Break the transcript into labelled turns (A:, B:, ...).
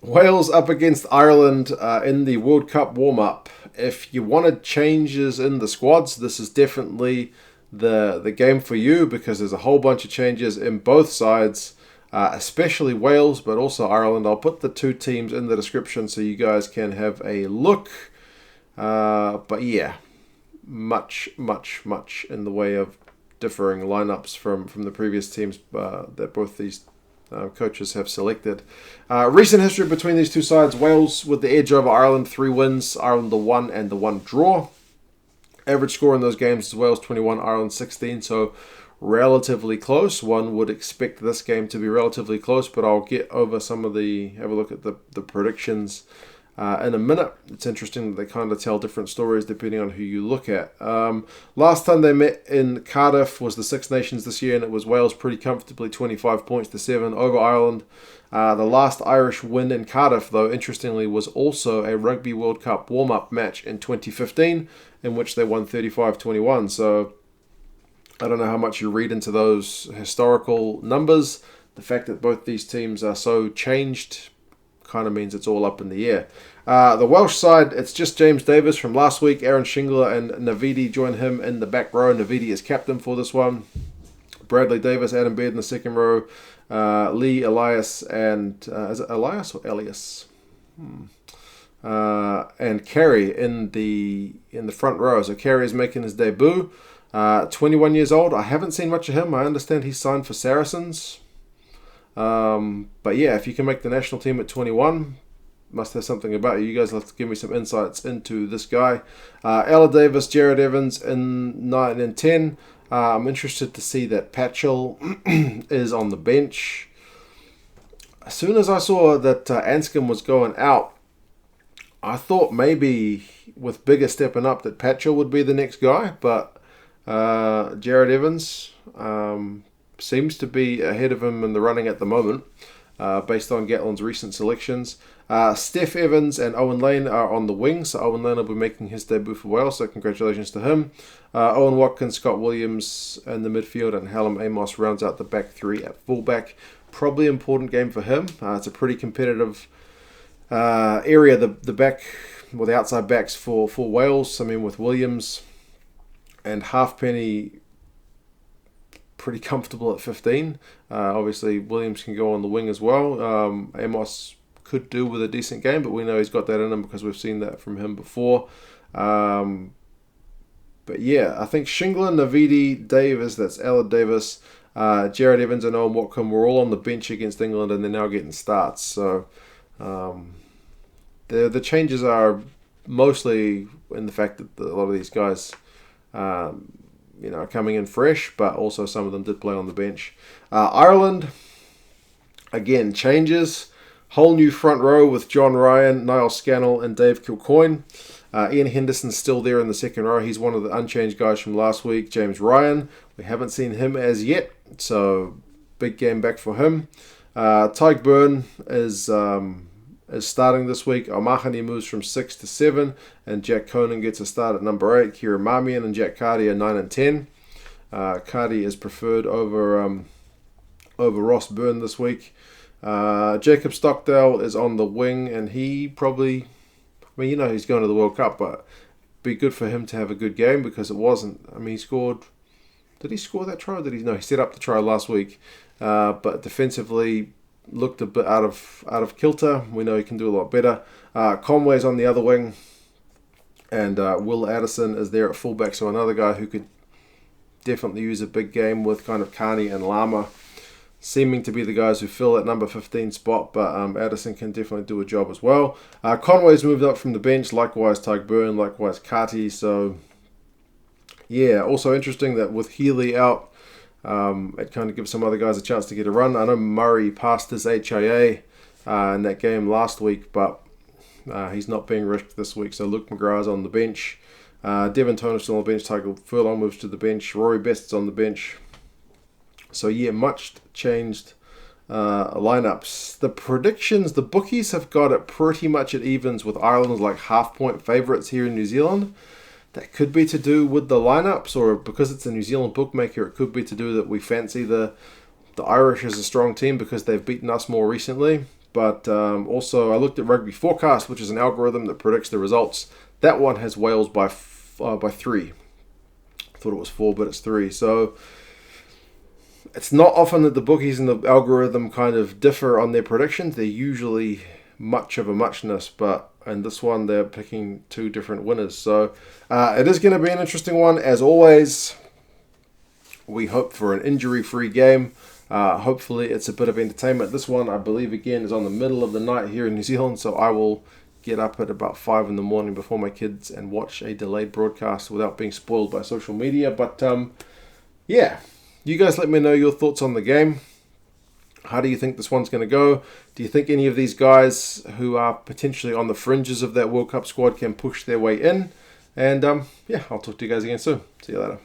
A: Wales up against Ireland in the World Cup warm-up. If you wanted changes in the squads, this is definitely the game for you because there's a whole bunch of changes in both sides, especially Wales, but also Ireland. I'll put the two teams in the description so you guys can have a look. But yeah, much in the way of differing lineups from the previous teams that both these coaches have selected. Recent history between these two sides: Wales with the edge over Ireland, 3 wins, Ireland the 1 and the 1 draw. Average score in those games is Wales 21, Ireland 16, so relatively close. One would expect this game to be relatively close, but I'll get over have a look at the predictions in a minute. It's interesting that they kind of tell different stories depending on who you look at. Last time they met in Cardiff was the Six Nations this year, and it was Wales pretty comfortably 25 points to 7 over Ireland. The last Irish win in Cardiff, though, interestingly, was also a Rugby World Cup warm-up match in 2015, in which they won 35-21. So I don't know how much you read into those historical numbers. The fact that both these teams are so changed kind of means it's all up in the air. The Welsh side, it's just James Davis from last week. Aaron Shingler and Navidi join him in the back row. Navidi is captain for this one. Bradley Davis, Adam Baird in the second row. Lee Elias and is it Elias or Elias? And Carey in the front row. So Carey is making his debut. 21 years old. I haven't seen much of him. I understand he's signed for Saracens. But yeah, if you can make the national team at 21, must have something about you. You guys have to give me some insights into this guy. Ella Davis, Jared Evans in 9 and 10. I'm interested to see that Patchell is on the bench. As soon as I saw that Anscombe was going out, I thought maybe with Bigger stepping up that Patchell would be the next guy, but Jared Evans seems to be ahead of him in the running at the moment, based on Gatland's recent selections. Steph Evans and Owen Lane are on the wing, so Owen Lane will be making his debut for Wales, so congratulations to him. Owen Watkins, Scott Williams in the midfield, and Hallam Amos rounds out the back three at fullback. Probably an important game for him. It's a pretty competitive area, the outside backs for Wales. I mean, with Williams and Halfpenny pretty comfortable at 15. Obviously, Williams can go on the wing as well. Amos could do with a decent game, but we know he's got that in him because we've seen that from him before. But yeah, I think Shingler, Navidi, Davis, that's Ella Davis, Jared Evans and Owen Watcombe were all on the bench against England, and they're now getting starts. So the changes are mostly in the fact that a lot of these guys coming in fresh, but also some of them did play on the bench. Ireland, again, changes. Whole new front row with John Ryan, Niall Scannell, and Dave Kilcoyne. Ian Henderson's still there in the second row. He's one of the unchanged guys from last week. James Ryan, we haven't seen him as yet, so big game back for him. Tyke Byrne is starting this week. O'Mahony moves from 6 to 7, and Jack Conan gets a start at number 8. Kieran Marmion and Jack Carty are 9 and 10. Carty is preferred over Ross Byrne this week. Jacob Stockdale is on the wing, and he probably, he's going to the World Cup, but be good for him to have a good game because it wasn't. He scored. Did he score that try? He set up the try last week, but defensively looked a bit out of kilter. We know he can do a lot better. Conway's on the other wing, and Will Addison is there at fullback, so another guy who could definitely use a big game with kind of Carney and Lama seeming to be the guys who fill that number 15 spot, but Addison can definitely do a job as well. Conway's moved up from the bench, likewise Tyke Byrne, likewise Carty, so yeah, also interesting that with Healy out, it kind of gives some other guys a chance to get a run. I know Murray passed his HIA in that game last week, but he's not being risked this week, so Luke McGrath's on the bench. Devon Toner's still on the bench, Tyke Furlong moves to the bench, Rory Best's on the bench. So yeah, much changed lineups. The predictions, the bookies have got it pretty much at evens with Ireland as like half-point favourites here in New Zealand. That could be to do with the lineups, or because it's a New Zealand bookmaker, it could be to do that we fancy the Irish as a strong team because they've beaten us more recently. But also, I looked at Rugby Forecast, which is an algorithm that predicts the results. That one has Wales by 3. I thought it was 4, but it's 3. So it's not often that the bookies and the algorithm kind of differ on their predictions. They're usually much of a muchness, but in this one they're picking 2 different winners. So it is going to be an interesting one. As always, we hope for an injury-free game. Hopefully it's a bit of entertainment. This one, I believe, again, is on the middle of the night here in New Zealand, so I will get up at about 5 in the morning before my kids and watch a delayed broadcast without being spoiled by social media. But yeah, you guys let me know your thoughts on the game. How do you think this one's going to go? Do you think any of these guys who are potentially on the fringes of that World Cup squad can push their way in? And yeah, I'll talk to you guys again soon. See you later.